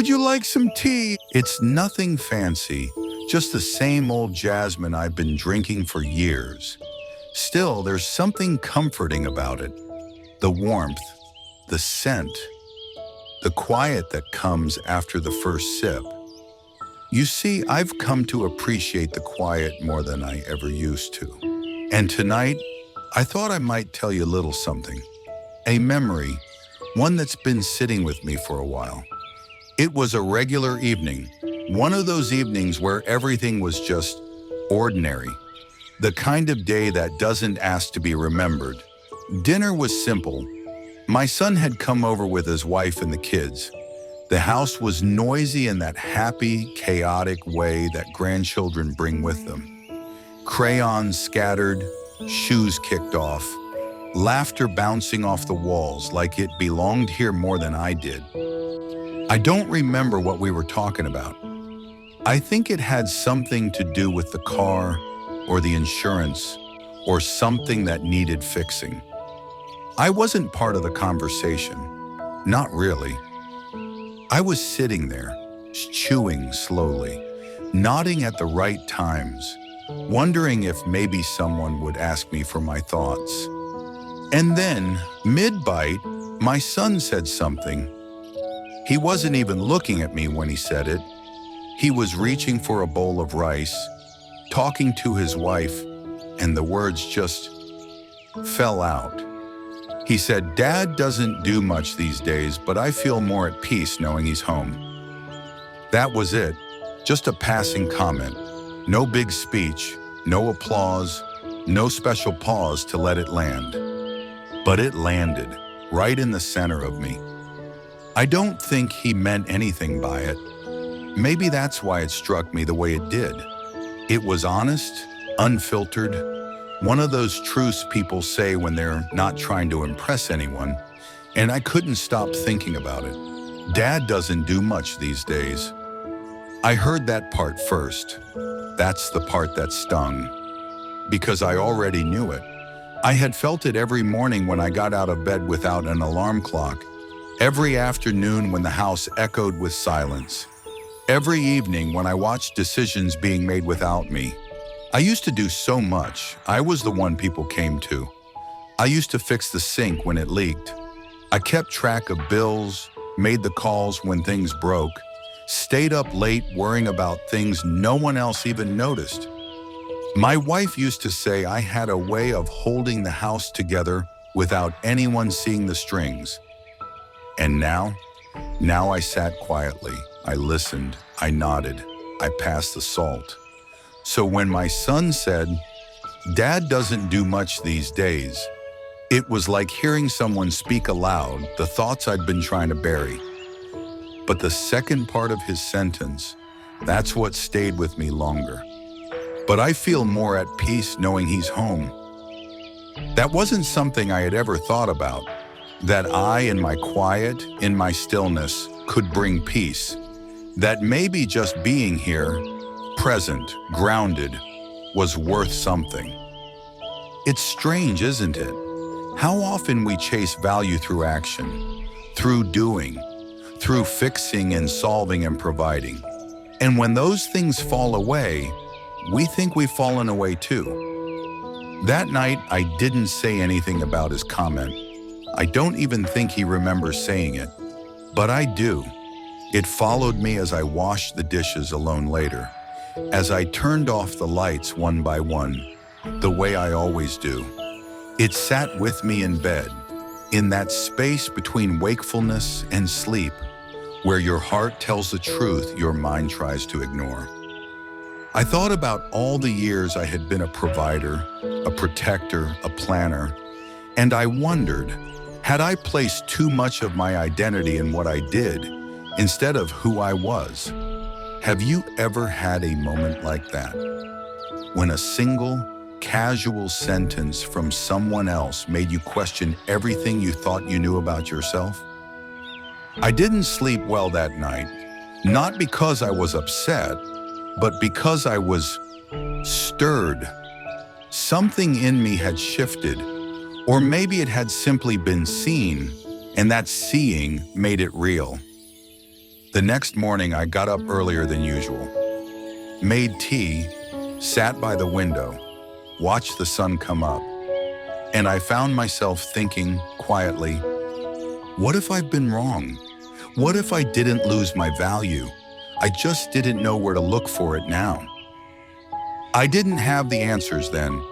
Would you like some tea? It's nothing fancy, just the same old jasmine I've been drinking for years. Still, there's something comforting about it. The warmth, the scent, the quiet that comes after the first sip. You see, I've come to appreciate the quiet more than I ever used to. And tonight, I thought I might tell you a little something. A memory, one that's been sitting with me for a while. It was a regular evening, one of those evenings where everything was just ordinary. The kind of day that doesn't ask to be remembered. Dinner was simple. My son had come over with his wife and the kids. The house was noisy in that happy, chaotic way that grandchildren bring with them. Crayons scattered, shoes kicked off, laughter bouncing off the walls like it belonged here more than I did. I don't remember what we were talking about. I think it had something to do with the car or the insurance or something that needed fixing. I wasn't part of the conversation. Not really. I was sitting there, chewing slowly, nodding at the right times, wondering if maybe someone would ask me for my thoughts. And then, mid-bite, my son said something. He wasn't even looking at me when he said it. He was reaching for a bowl of rice, talking to his wife, and the words just fell out. He said, "Dad doesn't do much these days, but I feel more at peace knowing he's home." That was it, just a passing comment. No big speech, no applause, no special pause to let it land. But it landed, right in the center of me. I don't think he meant anything by it. Maybe that's why it struck me the way it did. It was honest, unfiltered, one of those truths people say when they're not trying to impress anyone, and I couldn't stop thinking about it. Dad doesn't do much these days. I heard that part first. That's the part that stung, because I already knew it. I had felt it every morning when I got out of bed without an alarm clock, every afternoon when the house echoed with silence, every evening when I watched decisions being made without me. I used to do so much. I was the one people came to. I used to fix the sink when it leaked. I kept track of bills, made the calls when things broke, stayed up late worrying about things no one else even noticed. My wife used to say I had a way of holding the house together without anyone seeing the strings. And now I sat quietly, I listened, I nodded, I passed the salt. So when my son said, "Dad doesn't do much these days," it was like hearing someone speak aloud the thoughts I'd been trying to bury. But the second part of his sentence, that's what stayed with me longer. "But I feel more at peace knowing he's home." That wasn't something I had ever thought about, that I, in my quiet, in my stillness, could bring peace. That maybe just being here, present, grounded, was worth something. It's strange, isn't it? How often we chase value through action, through doing, through fixing and solving and providing. And when those things fall away, we think we've fallen away too. That night, I didn't say anything about his comment. I don't even think he remembers saying it, but I do. It followed me as I washed the dishes alone later, as I turned off the lights one by one, the way I always do. It sat with me in bed, in that space between wakefulness and sleep, where your heart tells the truth your mind tries to ignore. I thought about all the years I had been a provider, a protector, a planner, and I wondered, had I placed too much of my identity in what I did instead of who I was? Have you ever had a moment like that? When a single, casual sentence from someone else made you question everything you thought you knew about yourself? I didn't sleep well that night, not because I was upset, but because I was stirred. Something in me had shifted, or maybe it had simply been seen, and that seeing made it real. The next morning, I got up earlier than usual, made tea, sat by the window, watched the sun come up, and I found myself thinking quietly, what if I've been wrong? What if I didn't lose my value? I just didn't know where to look for it now. I didn't have the answers then.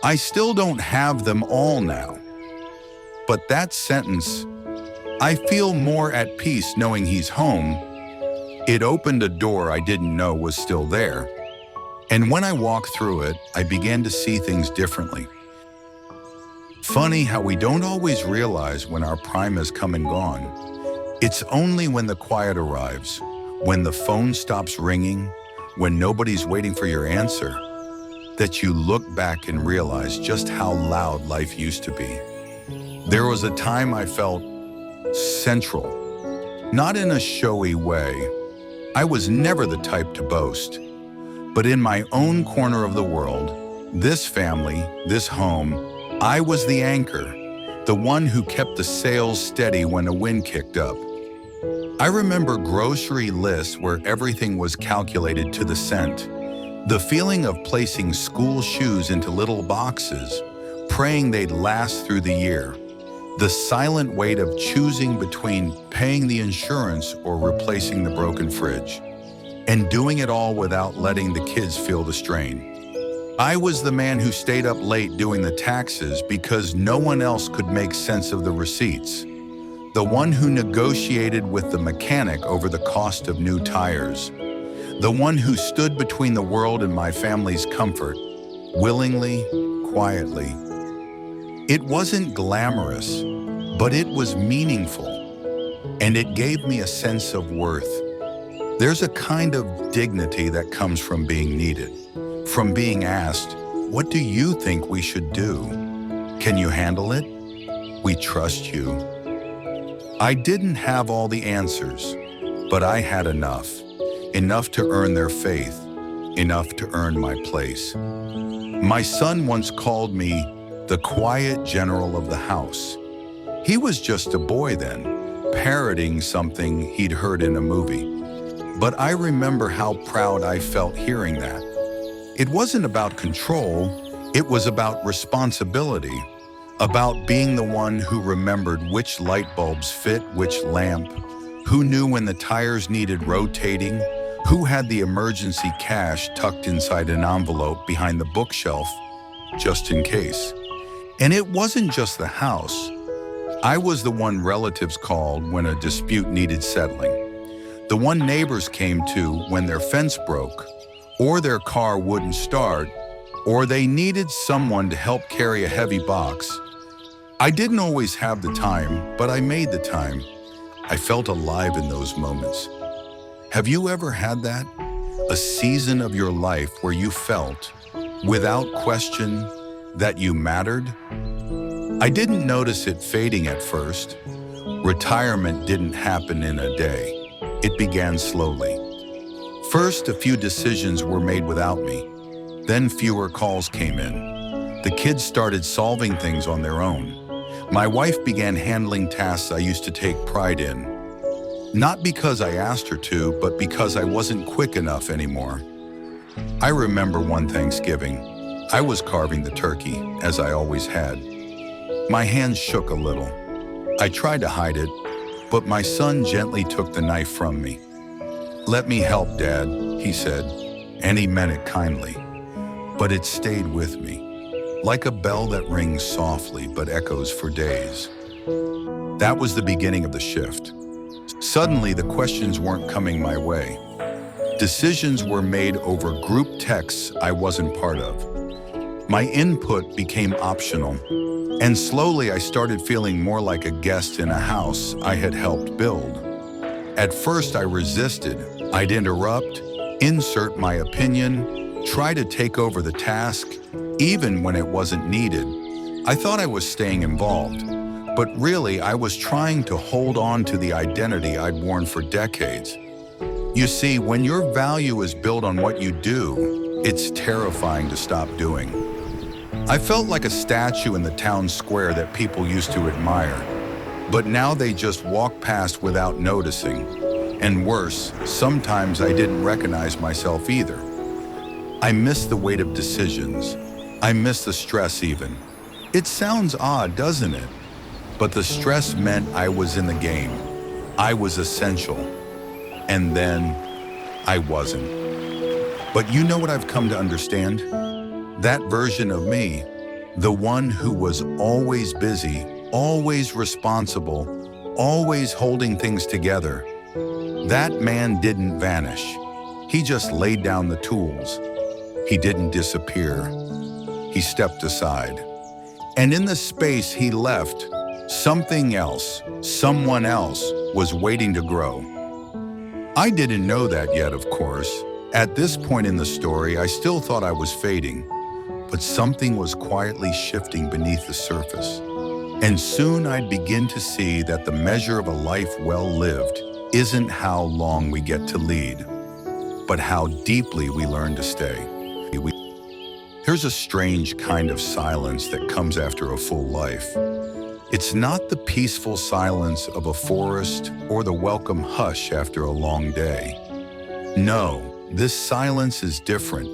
I still don't have them all now. But that sentence, I feel more at peace knowing he's home, it opened a door I didn't know was still there. And when I walked through it, I began to see things differently. Funny how we don't always realize when our prime has come and gone. It's only when the quiet arrives, when the phone stops ringing, when nobody's waiting for your answer, that you look back and realize just how loud life used to be. There was a time I felt central, not in a showy way. I was never the type to boast, but in my own corner of the world, this family, this home, I was the anchor, the one who kept the sails steady when the wind kicked up. I remember grocery lists where everything was calculated to the cent. The feeling of placing school shoes into little boxes, praying they'd last through the year. The silent weight of choosing between paying the insurance or replacing the broken fridge. And doing it all without letting the kids feel the strain. I was the man who stayed up late doing the taxes because no one else could make sense of the receipts. The one who negotiated with the mechanic over the cost of new tires. The one who stood between the world and my family's comfort, willingly, quietly. It wasn't glamorous, but it was meaningful, and it gave me a sense of worth. There's a kind of dignity that comes from being needed, from being asked, what do you think we should do? Can you handle it? We trust you. I didn't have all the answers, but I had enough. Enough to earn their faith, enough to earn my place. My son once called me the quiet general of the house. He was just a boy then, parroting something he'd heard in a movie. But I remember how proud I felt hearing that. It wasn't about control, it was about responsibility, about being the one who remembered which light bulbs fit which lamp, who knew when the tires needed rotating, who had the emergency cash tucked inside an envelope behind the bookshelf, just in case. And it wasn't just the house. I was the one relatives called when a dispute needed settling, the one neighbors came to when their fence broke, or their car wouldn't start, or they needed someone to help carry a heavy box. I didn't always have the time, but I made the time. I felt alive in those moments. Have you ever had that? A season of your life where you felt, without question, that you mattered? I didn't notice it fading at first. Retirement didn't happen in a day. It began slowly. First, a few decisions were made without me. Then fewer calls came in. The kids started solving things on their own. My wife began handling tasks I used to take pride in. Not because I asked her to, but because I wasn't quick enough anymore. I remember one Thanksgiving. I was carving the turkey, as I always had. My hands shook a little. I tried to hide it, but my son gently took the knife from me. "Let me help, Dad," he said, and he meant it kindly. But it stayed with me, like a bell that rings softly but echoes for days. That was the beginning of the shift. Suddenly, the questions weren't coming my way. Decisions were made over group texts I wasn't part of. My input became optional, and slowly I started feeling more like a guest in a house I had helped build. At first, I resisted. I'd interrupt, insert my opinion, try to take over the task, even when it wasn't needed. I thought I was staying involved. But really, I was trying to hold on to the identity I'd worn for decades. You see, when your value is built on what you do, it's terrifying to stop doing. I felt like a statue in the town square that people used to admire, but now they just walk past without noticing. And worse, sometimes I didn't recognize myself either. I missed the weight of decisions. I missed the stress even. It sounds odd, doesn't it? But the stress meant I was in the game. I was essential. And then I wasn't. But you know what I've come to understand? That version of me, the one who was always busy, always responsible, always holding things together, that man didn't vanish. He just laid down the tools. He didn't disappear. He stepped aside. And in the space he left, something else, someone else, was waiting to grow. I didn't know that yet, of course. At this point in the story, I still thought I was fading, but something was quietly shifting beneath the surface. And soon I'd begin to see that the measure of a life well lived isn't how long we get to lead, but how deeply we learn to stay. There's a strange kind of silence that comes after a full life. It's not the peaceful silence of a forest or the welcome hush after a long day. No, this silence is different.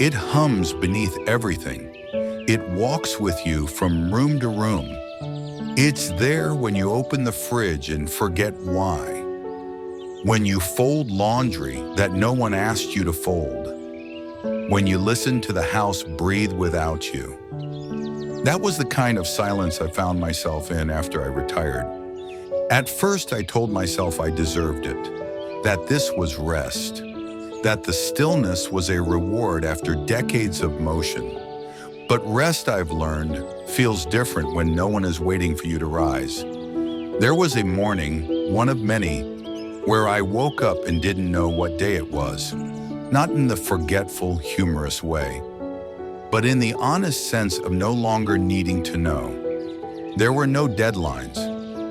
It hums beneath everything. It walks with you from room to room. It's there when you open the fridge and forget why. When you fold laundry that no one asked you to fold. When you listen to the house breathe without you. That was the kind of silence I found myself in after I retired. At first, I told myself I deserved it, that this was rest, that the stillness was a reward after decades of motion. But rest, I've learned, feels different when no one is waiting for you to rise. There was a morning, one of many, where I woke up and didn't know what day it was. Not in the forgetful, humorous way, but in the honest sense of no longer needing to know. There were no deadlines,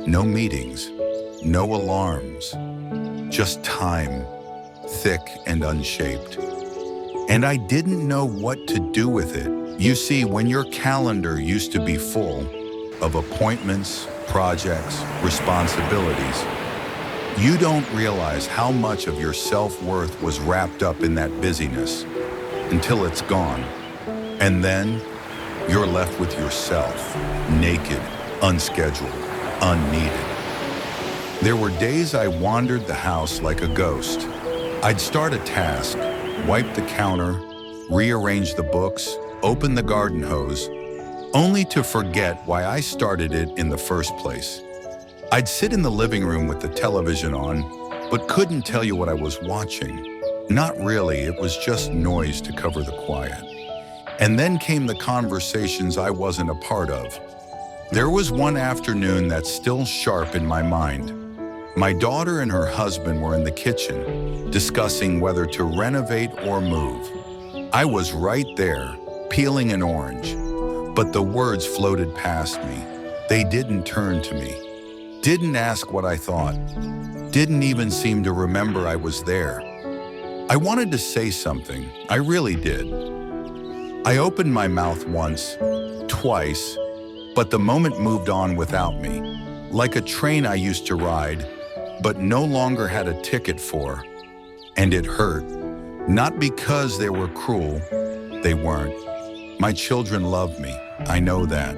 no meetings, no alarms, just time, thick and unshaped. And I didn't know what to do with it. You see, when your calendar used to be full of appointments, projects, responsibilities, you don't realize how much of your self-worth was wrapped up in that busyness until it's gone. And then you're left with yourself, naked, unscheduled, unneeded. There were days I wandered the house like a ghost. I'd start a task, wipe the counter, rearrange the books, open the garden hose, only to forget why I started it in the first place. I'd sit in the living room with the television on, but couldn't tell you what I was watching. Not really, it was just noise to cover the quiet. And then came the conversations I wasn't a part of. There was one afternoon that's still sharp in my mind. My daughter and her husband were in the kitchen, discussing whether to renovate or move. I was right there, peeling an orange, but the words floated past me. They didn't turn to me. Didn't ask what I thought, didn't even seem to remember I was there. I wanted to say something, I really did. I opened my mouth once, twice, but the moment moved on without me, like a train I used to ride, but no longer had a ticket for. And it hurt, not because they were cruel, they weren't. My children loved me, I know that.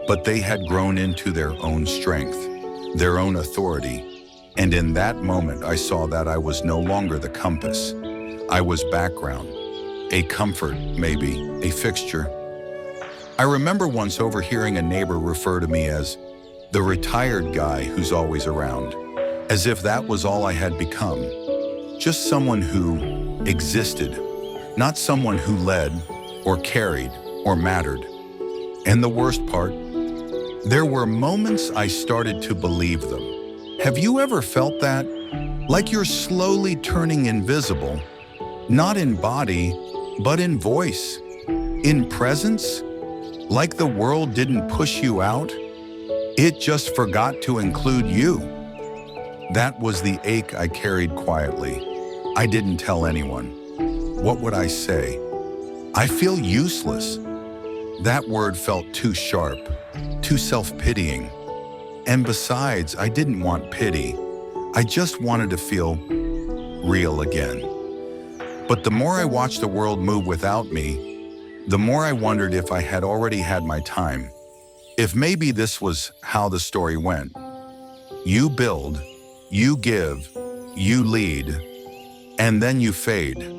But they had grown into their own strength, their own authority, and in that moment I saw that I was no longer the compass. I was background, a comfort, maybe, a fixture. I remember once overhearing a neighbor refer to me as the retired guy who's always around, as if that was all I had become. Just someone who existed, not someone who led or carried or mattered. And the worst part, there were moments I started to believe them. Have you ever felt that? Like you're slowly turning invisible, not in body, but in voice, in presence? Like the world didn't push you out, it just forgot to include you. That was the ache I carried quietly. I didn't tell anyone. What would I say? I feel useless. That word felt too sharp, too self-pitying. And besides, I didn't want pity. I just wanted to feel real again. But the more I watched the world move without me, the more I wondered if I had already had my time. If maybe this was how the story went. You build, you give, you lead, and then you fade.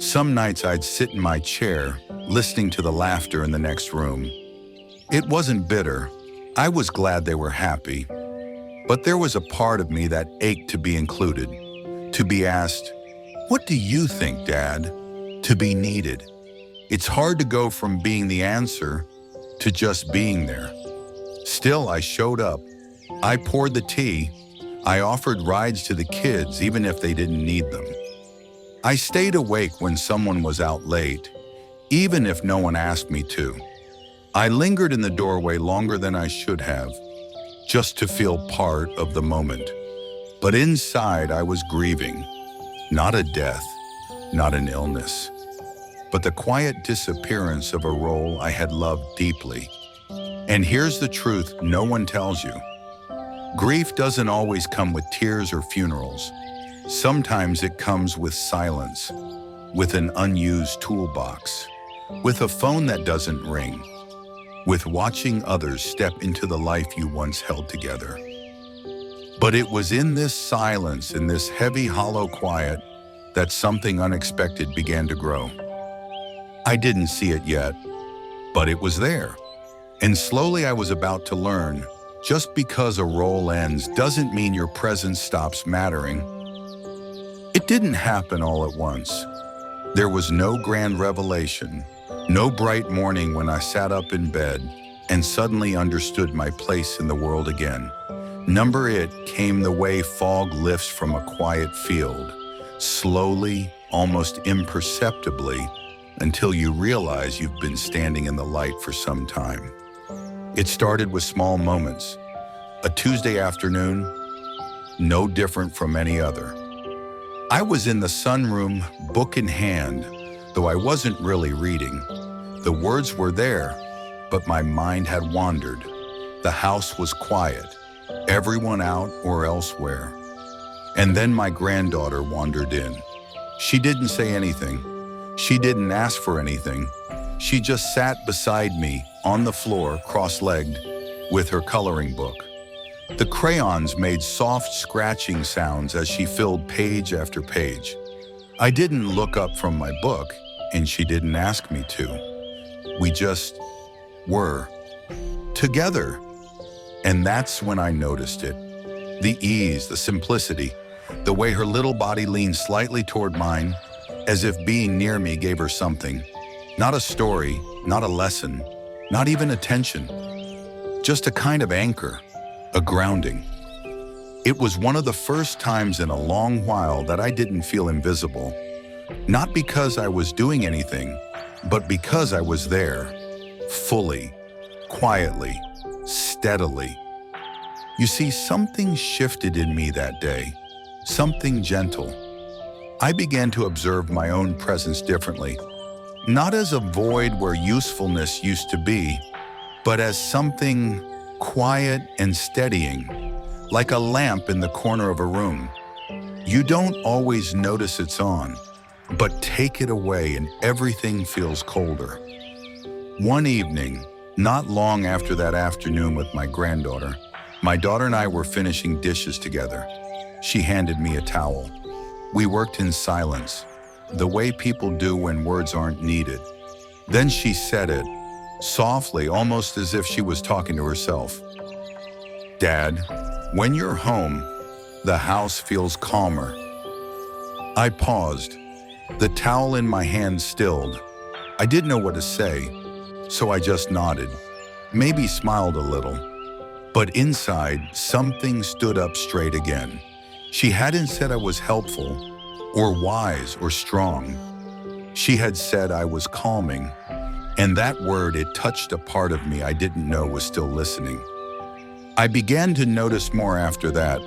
Some nights I'd sit in my chair, listening to the laughter in the next room. It wasn't bitter. I was glad they were happy. But there was a part of me that ached to be included, to be asked, "What do you think, Dad?" To be needed. It's hard to go from being the answer to just being there. Still, I showed up. I poured the tea. I offered rides to the kids, even if they didn't need them. I stayed awake when someone was out late, even if no one asked me to. I lingered in the doorway longer than I should have, just to feel part of the moment. But inside, I was grieving. Not a death, not an illness, but the quiet disappearance of a role I had loved deeply. And here's the truth no one tells you. Grief doesn't always come with tears or funerals. Sometimes it comes with silence, with an unused toolbox, with a phone that doesn't ring, with watching others step into the life you once held together. But it was in this silence, in this heavy, hollow quiet, that something unexpected began to grow. I didn't see it yet, but it was there. And slowly I was about to learn, just because a role ends doesn't mean your presence stops mattering. It didn't happen all at once. There was no grand revelation, no bright morning when I sat up in bed and suddenly understood my place in the world again. Number it came the way fog lifts from a quiet field, slowly, almost imperceptibly, until you realize you've been standing in the light for some time. It started with small moments. A Tuesday afternoon, no different from any other. I was in the sunroom, book in hand, though I wasn't really reading. The words were there, but my mind had wandered. The house was quiet, everyone out or elsewhere. And then my granddaughter wandered in. She didn't say anything. She didn't ask for anything. She just sat beside me on the floor, cross-legged, with her coloring book. The crayons made soft scratching sounds as she filled page after page. I didn't look up from my book, and she didn't ask me to. We just were together. And that's when I noticed it. The ease, the simplicity, the way her little body leaned slightly toward mine, as if being near me gave her something. Not a story, not a lesson, not even attention. Just a kind of anchor, a grounding. It was one of the first times in a long while that I didn't feel invisible. Not because I was doing anything, but because I was there, fully, quietly, steadily. You see, something shifted in me that day, something gentle. I began to observe my own presence differently, not as a void where usefulness used to be, but as something quiet and steadying, like a lamp in the corner of a room. You don't always notice it's on, but take it away and everything feels colder. One evening, not long after that afternoon with my daughter and I were finishing dishes together. She handed me a towel. We worked in silence, the way people do when words aren't needed. Then she said it, softly, almost as if she was talking to herself. "Dad, when you're home, the house feels calmer." I paused, the towel in my hand stilled. I didn't know what to say, so I just nodded, maybe smiled a little. But inside, something stood up straight again. She hadn't said I was helpful, or wise, or strong. She had said I was calming, and that word, it touched a part of me I didn't know was still listening. I began to notice more after that.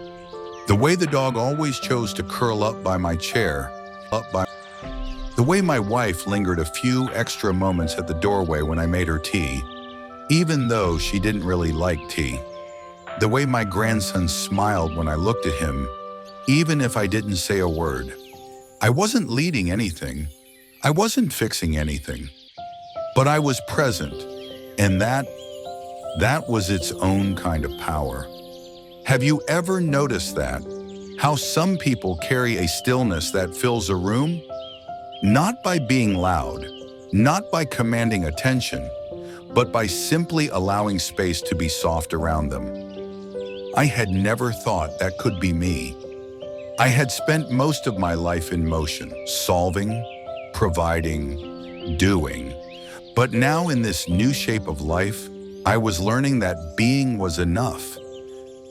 The way the dog always chose to curl up by my chair, the way my wife lingered a few extra moments at the doorway when I made her tea, even though she didn't really like tea. The way my grandson smiled when I looked at him, even if I didn't say a word. I wasn't leading anything. I wasn't fixing anything. But I was present, and that was its own kind of power. Have you ever noticed that? How some people carry a stillness that fills a room? Not by being loud, not by commanding attention, but by simply allowing space to be soft around them. I had never thought that could be me. I had spent most of my life in motion, solving, providing, doing. But now in this new shape of life, I was learning that being was enough.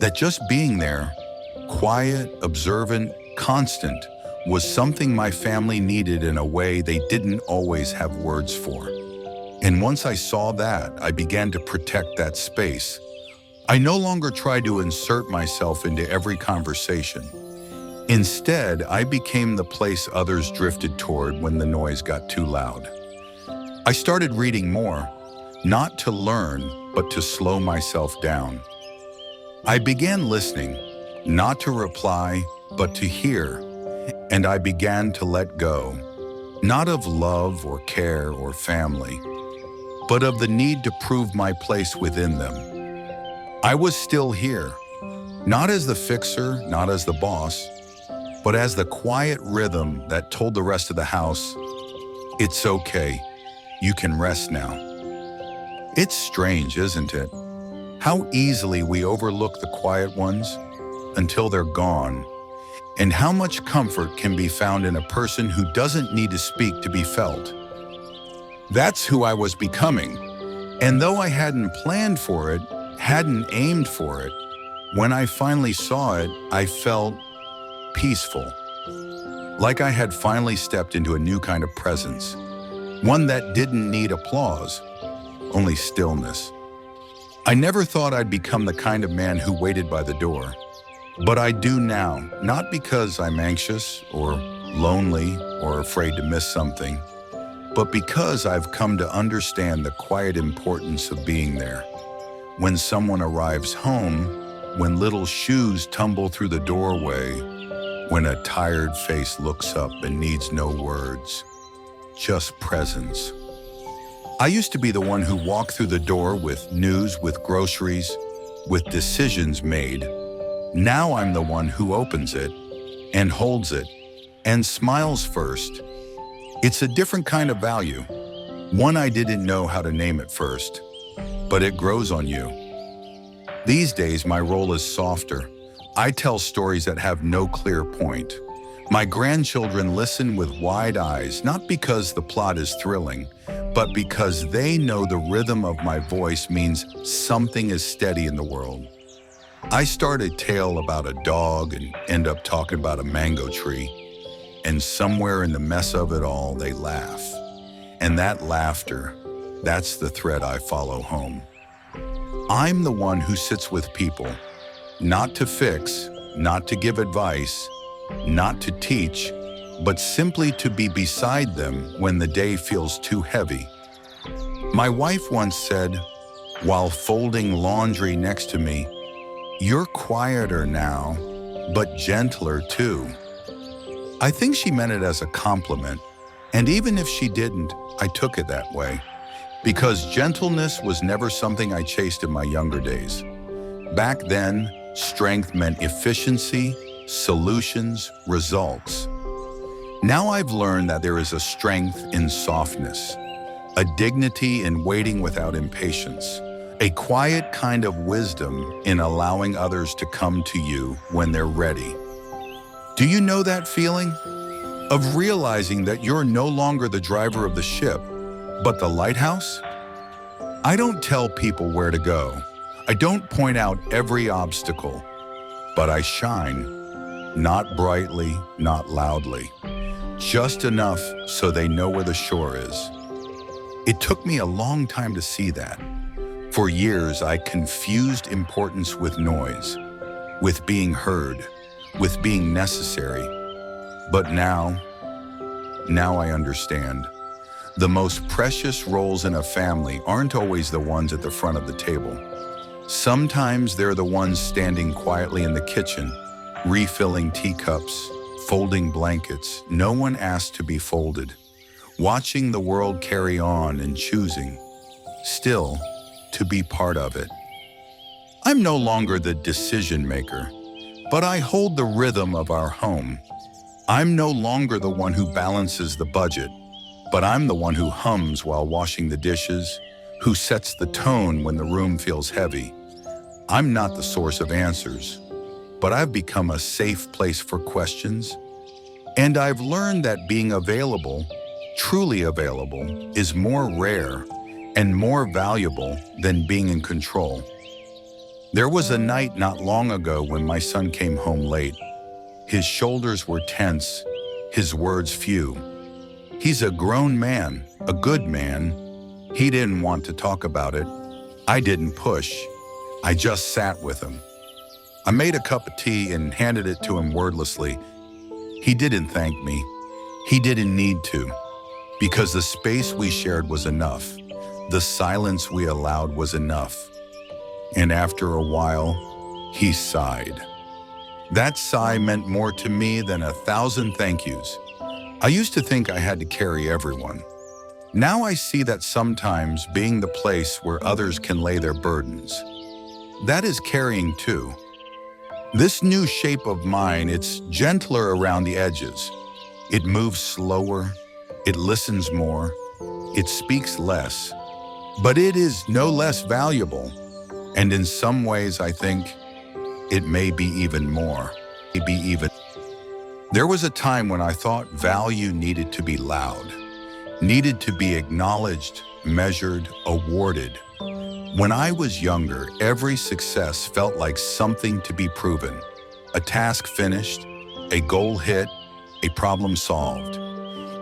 That just being there, quiet, observant, constant, was something my family needed in a way they didn't always have words for. And once I saw that, I began to protect that space. I no longer tried to insert myself into every conversation. Instead, I became the place others drifted toward when the noise got too loud. I started reading more, not to learn, but to slow myself down. I began listening, not to reply, but to hear, and I began to let go, not of love or care or family, but of the need to prove my place within them. I was still here, not as the fixer, not as the boss, but as the quiet rhythm that told the rest of the house, "It's okay, you can rest now." It's strange, isn't it? How easily we overlook the quiet ones until they're gone, and how much comfort can be found in a person who doesn't need to speak to be felt. That's who I was becoming, and though I hadn't planned for it, hadn't aimed for it, when I finally saw it, I felt peaceful. Like I had finally stepped into a new kind of presence, one that didn't need applause, only stillness. I never thought I'd become the kind of man who waited by the door, but I do now, not because I'm anxious or lonely or afraid to miss something, but because I've come to understand the quiet importance of being there. When someone arrives home, when little shoes tumble through the doorway, when a tired face looks up and needs no words, just presence. I used to be the one who walked through the door with news, with groceries, with decisions made. Now I'm the one who opens it and holds it and smiles first. It's a different kind of value, one I didn't know how to name at first, but it grows on you. These days, my role is softer. I tell stories that have no clear point. My grandchildren listen with wide eyes, not because the plot is thrilling, but because they know the rhythm of my voice means something is steady in the world. I start a tale about a dog and end up talking about a mango tree, and somewhere in the mess of it all, they laugh. And that laughter, that's the thread I follow home. I'm the one who sits with people, not to fix, not to give advice, not to teach, but simply to be beside them when the day feels too heavy. My wife once said, while folding laundry next to me, "You're quieter now, but gentler too." I think she meant it as a compliment, and even if she didn't, I took it that way, because gentleness was never something I chased in my younger days. Back then, strength meant efficiency, solutions, results. Now I've learned that there is a strength in softness, a dignity in waiting without impatience, a quiet kind of wisdom in allowing others to come to you when they're ready. Do you know that feeling? Of realizing that you're no longer the driver of the ship, but the lighthouse? I don't tell people where to go. I don't point out every obstacle, but I shine, not brightly, not loudly, just enough so they know where the shore is. It took me a long time to see that. For years, I confused importance with noise, with being heard, with being necessary. But now I understand. The most precious roles in a family aren't always the ones at the front of the table. Sometimes they're the ones standing quietly in the kitchen, refilling teacups, folding blankets, no one asked to be folded, watching the world carry on and choosing, still, to be part of it. I'm no longer the decision maker, but I hold the rhythm of our home. I'm no longer the one who balances the budget, but I'm the one who hums while washing the dishes, who sets the tone when the room feels heavy. I'm not the source of answers, but I've become a safe place for questions. And I've learned that being available, truly available, is more rare and more valuable than being in control. There was a night not long ago when my son came home late. His shoulders were tense, his words few. He's a grown man, a good man. He didn't want to talk about it. I didn't push. I just sat with him. I made a cup of tea and handed it to him wordlessly. He didn't thank me. He didn't need to, because the space we shared was enough. The silence we allowed was enough. And after a while, he sighed. That sigh meant more to me than 1,000 thank yous. I used to think I had to carry everyone. Now I see that sometimes being the place where others can lay their burdens, that is carrying too. This new shape of mine, it's gentler around the edges. It moves slower, it listens more, it speaks less, but it is no less valuable. And in some ways, I think it may be even more. There was a time when I thought value needed to be loud, needed to be acknowledged, measured, awarded. When I was younger, every success felt like something to be proven. A task finished, a goal hit, a problem solved.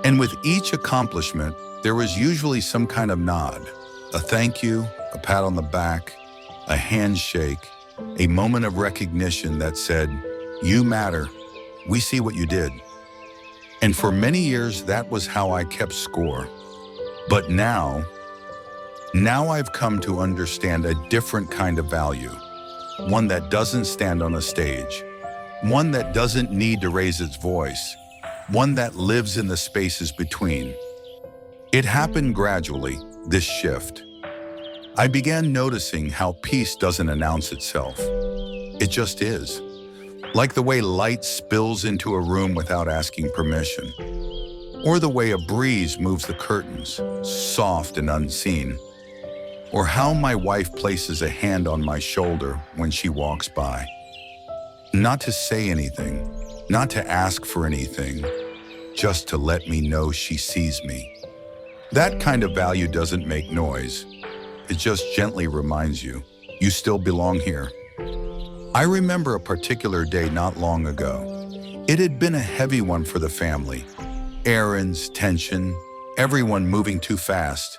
And with each accomplishment, there was usually some kind of nod, a thank you, a pat on the back, a handshake, a moment of recognition that said, "You matter, we see what you did." And for many years, that was how I kept score. But now I've come to understand a different kind of value, one that doesn't stand on a stage, one that doesn't need to raise its voice, one that lives in the spaces between. It happened gradually, this shift. I began noticing how peace doesn't announce itself. It just is. Like the way light spills into a room without asking permission, or the way a breeze moves the curtains, soft and unseen, or how my wife places a hand on my shoulder when she walks by. Not to say anything, not to ask for anything, just to let me know she sees me. That kind of value doesn't make noise. It just gently reminds you, you still belong here. I remember a particular day not long ago. It had been a heavy one for the family. Errands, tension, everyone moving too fast.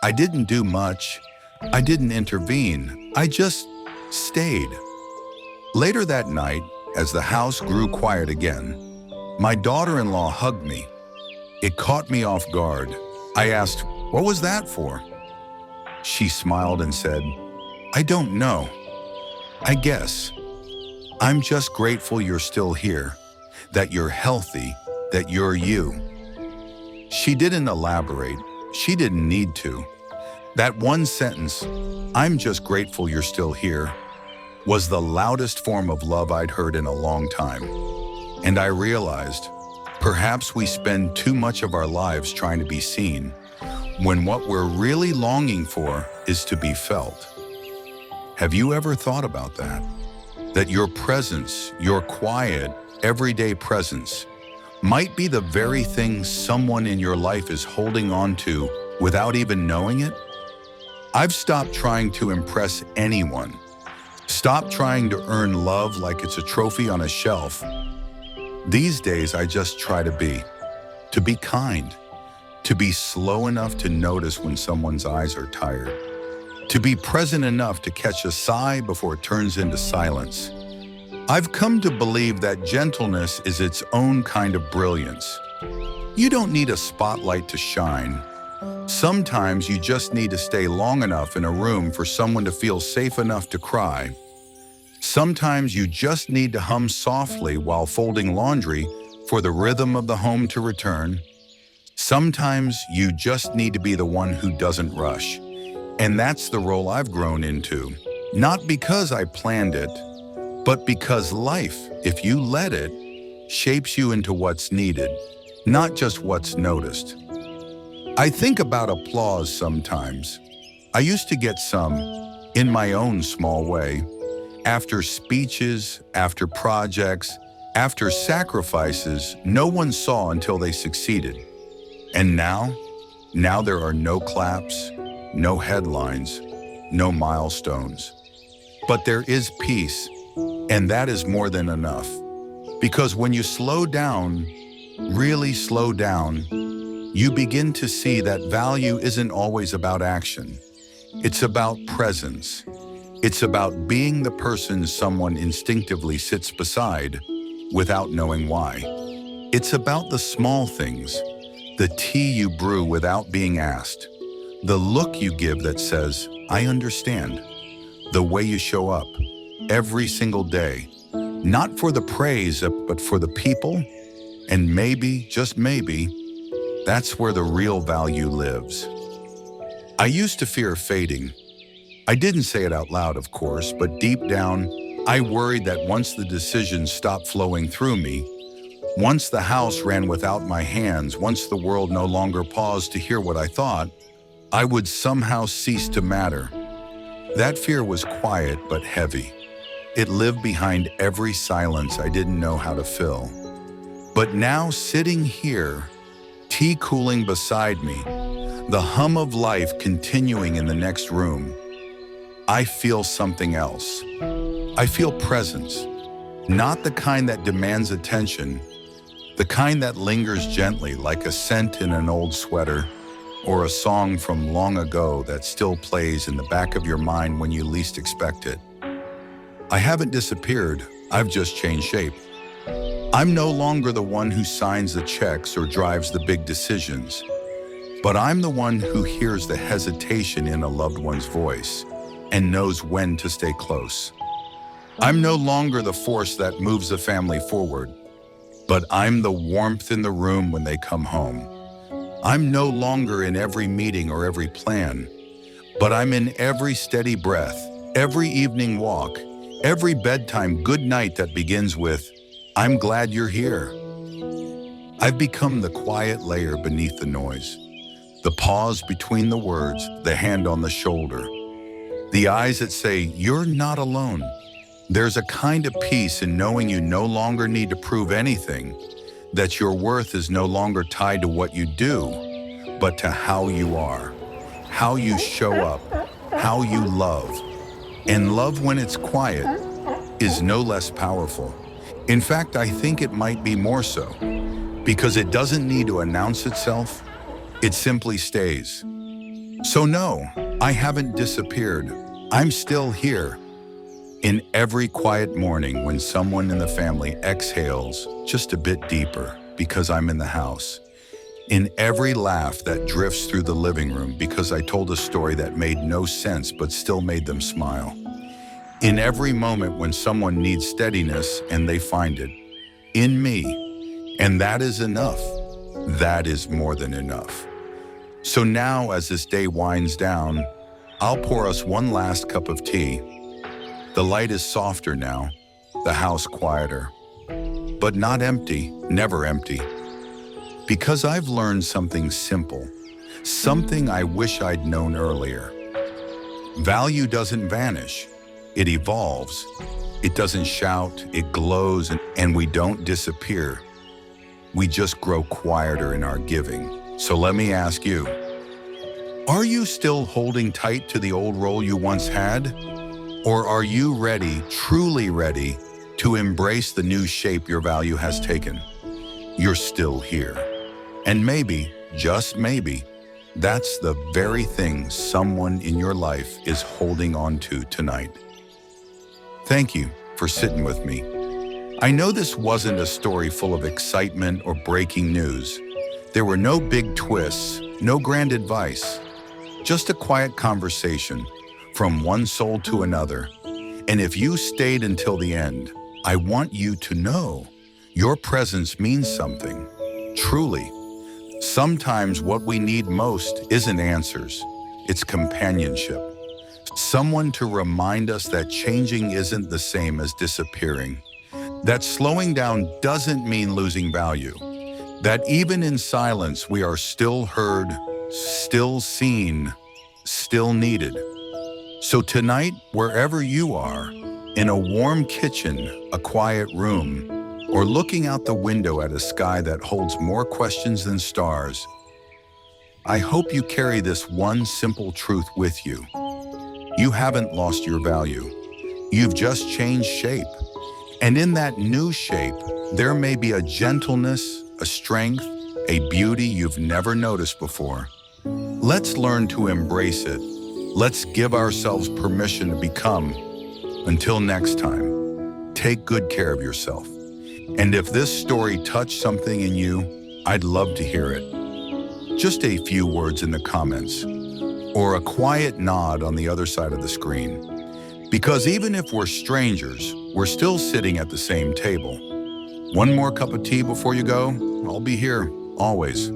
I didn't do much. I didn't intervene. I just stayed. Later that night, as the house grew quiet again, my daughter-in-law hugged me. It caught me off guard. I asked, "What was that for?" She smiled and said, "I don't know. I guess. I'm just grateful you're still here, that you're healthy, that you're you." She didn't elaborate. She didn't need to. That one sentence, "I'm just grateful you're still here," was the loudest form of love I'd heard in a long time. And I realized, perhaps we spend too much of our lives trying to be seen, when what we're really longing for is to be felt. Have you ever thought about that? That your presence, your quiet, everyday presence, might be the very thing someone in your life is holding on to without even knowing it? I've stopped trying to impress anyone. Stopped trying to earn love like it's a trophy on a shelf. These days, I just try to be kind, to be slow enough to notice when someone's eyes are tired, to be present enough to catch a sigh before it turns into silence. I've come to believe that gentleness is its own kind of brilliance. You don't need a spotlight to shine. Sometimes you just need to stay long enough in a room for someone to feel safe enough to cry, Sometimes you just need to hum softly while folding laundry for the rhythm of the home to return. Sometimes you just need to be the one who doesn't rush. And that's the role I've grown into. Not because I planned it, but because life, if you let it, shapes you into what's needed, not just what's noticed. I think about applause sometimes. I used to get some, in my own small way, after speeches, after projects, after sacrifices no one saw until they succeeded. And now there are no claps, no headlines, no milestones. But there is peace, and that is more than enough. Because when you slow down, really slow down, you begin to see that value isn't always about action. It's about presence. It's about being the person someone instinctively sits beside without knowing why. It's about the small things, the tea you brew without being asked, the look you give that says, "I understand," the way you show up every single day, not for the praise, but for the people. And maybe, just maybe, that's where the real value lives. I used to fear fading. I didn't say it out loud, of course, but deep down, I worried that once the decisions stopped flowing through me, once the house ran without my hands, once the world no longer paused to hear what I thought, I would somehow cease to matter. That fear was quiet but heavy. It lived behind every silence I didn't know how to fill. But now, sitting here, tea cooling beside me, the hum of life continuing in the next room, I feel something else. I feel presence, not the kind that demands attention, the kind that lingers gently like a scent in an old sweater or a song from long ago that still plays in the back of your mind when you least expect it. I haven't disappeared, I've just changed shape. I'm no longer the one who signs the checks or drives the big decisions, but I'm the one who hears the hesitation in a loved one's voice and knows when to stay close. I'm no longer the force that moves the family forward, but I'm the warmth in the room when they come home. I'm no longer in every meeting or every plan, but I'm in every steady breath, every evening walk, every bedtime good night that begins with, "I'm glad you're here." I've become the quiet layer beneath the noise, the pause between the words, the hand on the shoulder, the eyes that say, "You're not alone." There's a kind of peace in knowing you no longer need to prove anything, that your worth is no longer tied to what you do, but to how you are, how you show up, how you love. And love, when it's quiet, is no less powerful. In fact, I think it might be more so, because it doesn't need to announce itself, it simply stays. So no, I haven't disappeared. I'm still here. In every quiet morning when someone in the family exhales just a bit deeper because I'm in the house. In every laugh that drifts through the living room because I told a story that made no sense but still made them smile. In every moment when someone needs steadiness and they find it. In me. And that is enough. That is more than enough. So now, as this day winds down, I'll pour us one last cup of tea. The light is softer now, the house quieter, but not empty, never empty. Because I've learned something simple, something I wish I'd known earlier. Value doesn't vanish, it evolves. It doesn't shout, it glows, and we don't disappear. We just grow quieter in our giving. So let me ask you, are you still holding tight to the old role you once had? Or are you ready, truly ready, to embrace the new shape your value has taken? You're still here. And maybe, just maybe, that's the very thing someone in your life is holding on to tonight. Thank you for sitting with me. I know this wasn't a story full of excitement or breaking news. There were no big twists, no grand advice, just a quiet conversation from one soul to another. And if you stayed until the end, I want you to know your presence means something. Truly, sometimes what we need most isn't answers, it's companionship. Someone to remind us that changing isn't the same as disappearing, that slowing down doesn't mean losing value, that even in silence we are still heard, still seen, still needed. So tonight, wherever you are, in a warm kitchen, a quiet room, or looking out the window at a sky that holds more questions than stars, I hope you carry this one simple truth with you. You haven't lost your value. You've just changed shape. And in that new shape, there may be a gentleness, a strength, a beauty you've never noticed before. Let's learn to embrace it. Let's give ourselves permission to become. Until next time, take good care of yourself. And if this story touched something in you, I'd love to hear it. Just a few words in the comments, or a quiet nod on the other side of the screen. Because even if we're strangers, we're still sitting at the same table. One more cup of tea before you go? I'll be here, always.